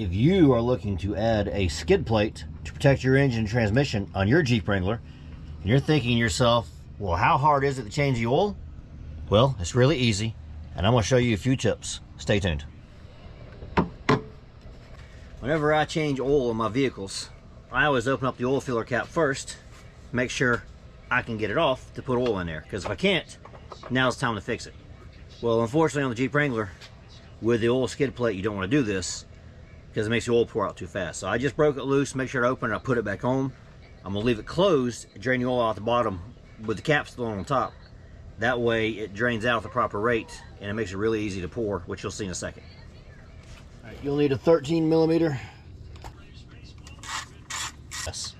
If you are looking to add a skid plate to protect your engine and transmission on your Jeep Wrangler, and you're thinking to yourself, well, how hard is it to change the oil? Well, it's really easy, and I'm going to show you a few tips. Stay tuned. Whenever I change oil in my vehicles, I always open up the oil filler cap first, make sure I can get it off to put oil in there, because if I can't, now's the time to fix it. Well, unfortunately on the Jeep Wrangler, with the oil skid plate, you don't want to do this because it makes the oil pour out too fast. So I just broke it loose, make sure to open it, I put it back on. I'm going to leave it closed, drain the oil out the bottom with the cap still on top. That way it drains out at the proper rate and it makes it really easy to pour, which you'll see in a second. All right, you'll need a 13 millimeter. Yes.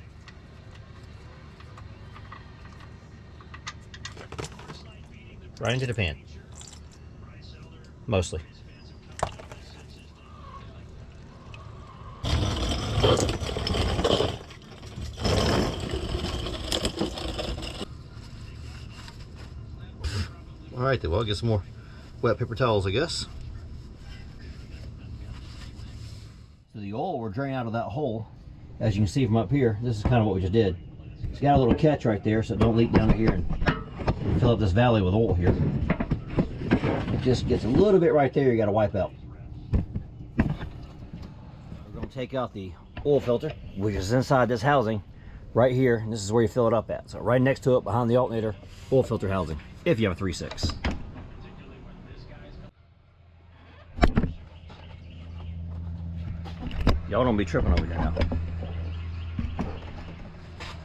Right into the pan. Mostly. All right, then, well, get some more wet paper towels, I guess. So the oil will drain out of that hole. As you can see from up here, this is kind of what we just did. It's got a little catch right there so it don't leak down here and fill up this valley with oil here. It just gets a little bit right there you got to wipe out. We're going to take out the oil filter, which is inside this housing right here, and this is where you fill it up at. So right next to it, behind the alternator, oil filter housing, if you have a 3.6. Y'all don't be tripping over here now.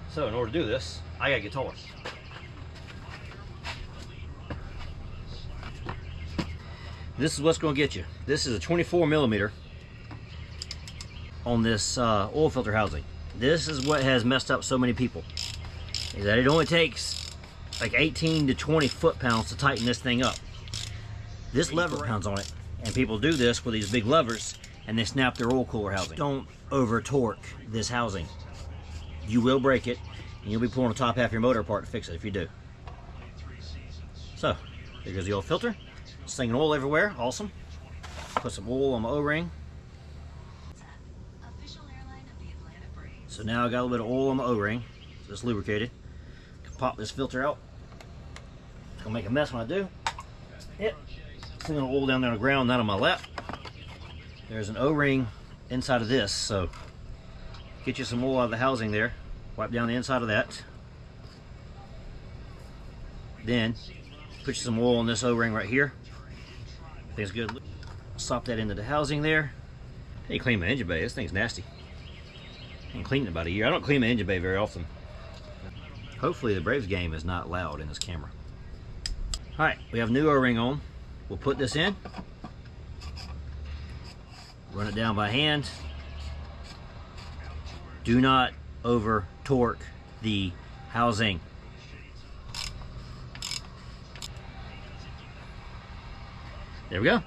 So in order to do this, I gotta get taller. This is what's gonna get you. This is a 24 millimeter on this oil filter housing. This is what has messed up so many people, is that it only takes like 18 to 20 foot-pounds to tighten this thing up. This lever pounds on it, and people do this with these big levers and they snap their oil cooler housing. Don't over torque this housing. You will break it and you'll be pulling the top half of your motor apart to fix it if you do. So there goes the oil filter. Stinging oil everywhere, awesome. Put some oil on my O-ring. So now I got a little bit of oil on my O-ring, so it's lubricated. Pop this filter out. It's gonna make a mess when I do. Yep. Stinging oil down there on the ground, not on my lap. There's an O-ring inside of this, so get you some oil out of the housing there. Wipe down the inside of that. Then put you some oil on this O-ring right here. Thing's good. Slop that into the housing there. Hey, clean my engine bay. This thing's nasty. I haven't cleaned it about a year. I don't clean my engine bay very often. Hopefully the Braves game is not loud in this camera. All right, we have new O-ring on. We'll put this in. Run it down by hand. Do not over torque the housing. There we go.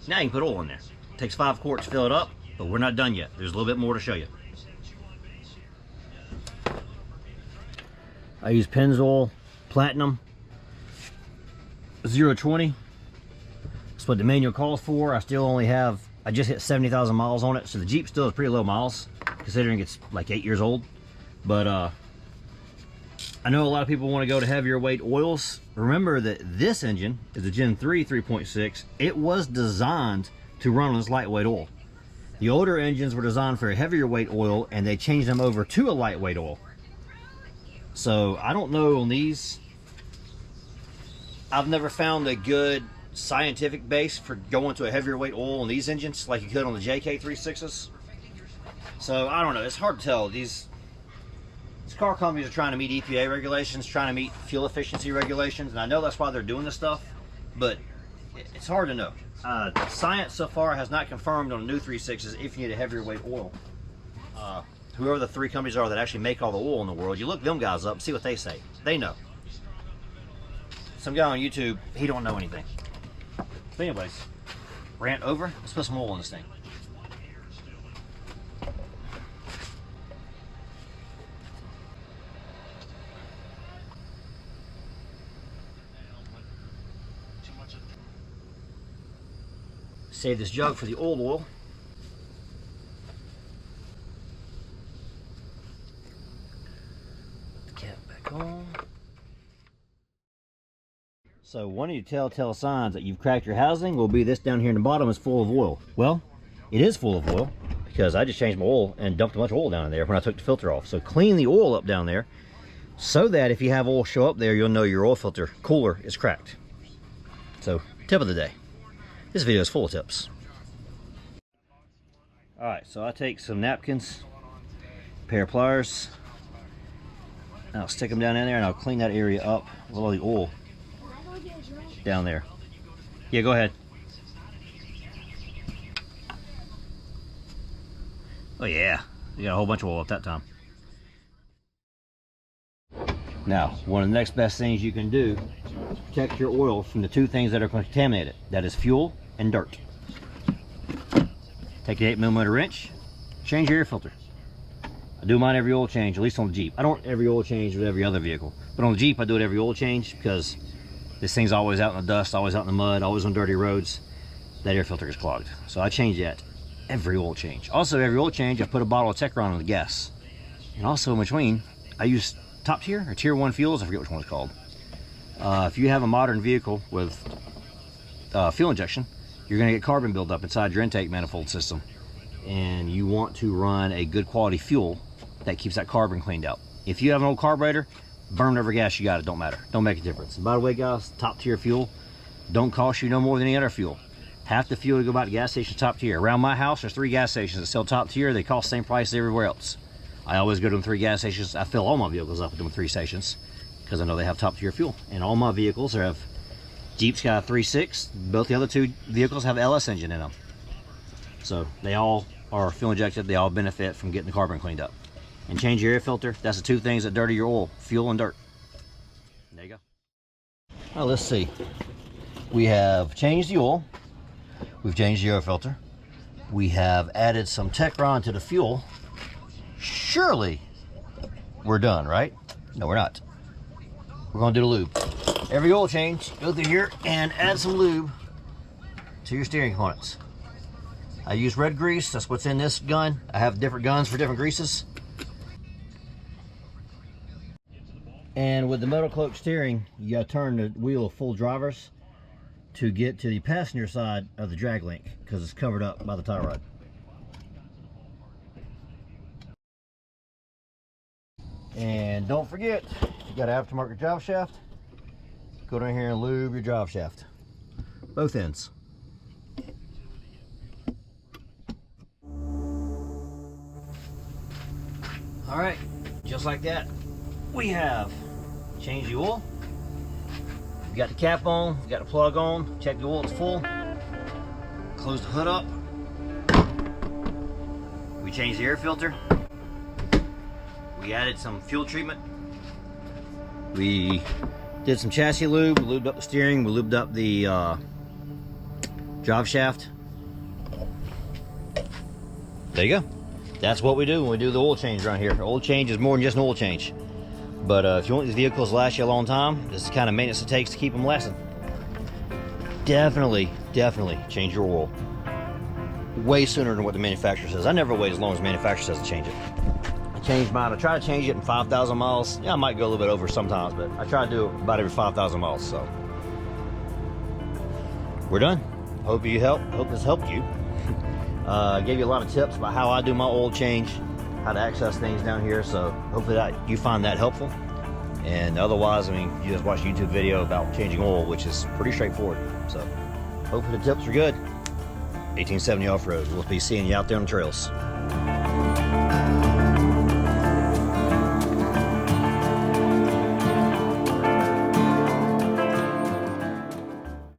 Now you can put oil in there. It takes 5 quarts to fill it up, but we're not done yet. There's a little bit more to show you. I use Penzoil Platinum 020. That's what the manual calls for. I just hit 70,000 miles on it, so the Jeep still has pretty low miles, considering it's like 8 years old. But I know a lot of people want to go to heavier weight oils. Remember that this engine is a Gen 3 3.6. It was designed to run on this lightweight oil. The older engines were designed for a heavier weight oil, and they changed them over to a lightweight oil. So I don't know on these. I've never found a good scientific base for going to a heavier weight oil on these engines like you could on the JK 3.6s. So I don't know. It's hard to tell. These car companies are trying to meet EPA regulations, trying to meet fuel efficiency regulations, and I know that's why they're doing this stuff, but it's hard to know. Science so far has not confirmed on new 3.6s if you need a heavier weight oil. Whoever the 3 companies are that actually make all the oil in the world, you look them guys up, see what they say. They know. Some guy on YouTube, he don't know anything. But anyways, rant over. Let's put some oil in this thing. Save this jug for the old oil. Put the cap back on. So one of your telltale signs that you've cracked your housing will be this down here in the bottom is full of oil. Well, it is full of oil because I just changed my oil and dumped a bunch of oil down in there when I took the filter off. So clean the oil up down there so that if you have oil show up there, you'll know your oil filter cooler is cracked. So, tip of the day. This video is full of tips. Alright, so I take some napkins, a pair of pliers, and I'll stick them down in there and I'll clean that area up with all the oil down there. Yeah, go ahead. Oh yeah, you got a whole bunch of oil at that time. Now, one of the next best things you can do to protect your oil from the two things that are going to contaminate it. That is fuel and dirt. Take an 8mm wrench, change your air filter. I do mine every oil change, at least on the Jeep. I don't every oil change with every other vehicle. But on the Jeep, I do it every oil change because this thing's always out in the dust, always out in the mud, always on dirty roads. That air filter is clogged. So I change that every oil change. Also, every oil change, I put a bottle of Techron on the gas. And also in between, I use top tier or tier 1 fuels, I forget which one it's called. If you have a modern vehicle with fuel injection, you're going to get carbon buildup inside your intake manifold system, and you want to run a good quality fuel that keeps that carbon cleaned out. If you have an old carburetor, burn whatever gas you got, it don't matter, don't make a difference. And by the way guys, top tier fuel don't cost you no more than any other fuel. Half the fuel to go by the gas station top tier. Around my house there's 3 gas stations that sell top tier. They cost the same price as everywhere else. I always go to them 3 gas stations. I fill all my vehicles up at them 3 stations because I know they have top tier fuel. And all my vehicles have, Jeep's got a 3.6. Both the other 2 vehicles have LS engine in them. So they all are fuel injected. They all benefit from getting the carbon cleaned up. And change your air filter. That's the 2 things that dirty your oil, fuel and dirt. There you go. Now let's see. We have changed the oil. We've changed the air filter. We have added some Techron to the fuel. Surely we're done, right? No, we're not. We're going to do the lube. Every oil change, go through here and add some lube to your steering components. I use red grease. That's what's in this gun. I have different guns for different greases. And with the metal cloak steering, you got to turn the wheel full drivers to get to the passenger side of the drag link because it's covered up by the tie rod. And don't forget, you got an aftermarket drive shaft, go down here and lube your drive shaft, both ends. All right, just like that, we have changed the oil. We got the cap on, we got the plug on, check the oil, it's full. Close the hood up. We changed the air filter. We added some fuel treatment. We did some chassis lube, we lubed up the steering, we lubed up the drive shaft. There you go. That's what we do when we do the oil change around here. Oil change is more than just an oil change. But if you want these vehicles to last you a long time, this is the kind of maintenance it takes to keep them lasting. Definitely change your oil way sooner than what the manufacturer says. I never wait as long as the manufacturer says to change it. I change mine. I try to change it in 5,000 miles. Yeah, I might go a little bit over sometimes, but I try to do it about every 5,000 miles. So we're done. Hope this helped you. I gave you a lot of tips about how I do my oil change, how to access things down here, so hopefully you find that helpful. And otherwise, I mean, you just watch a YouTube video about changing oil, which is pretty straightforward. So hopefully the tips are good. 1870 Off-Road. We'll be seeing you out there on the trails.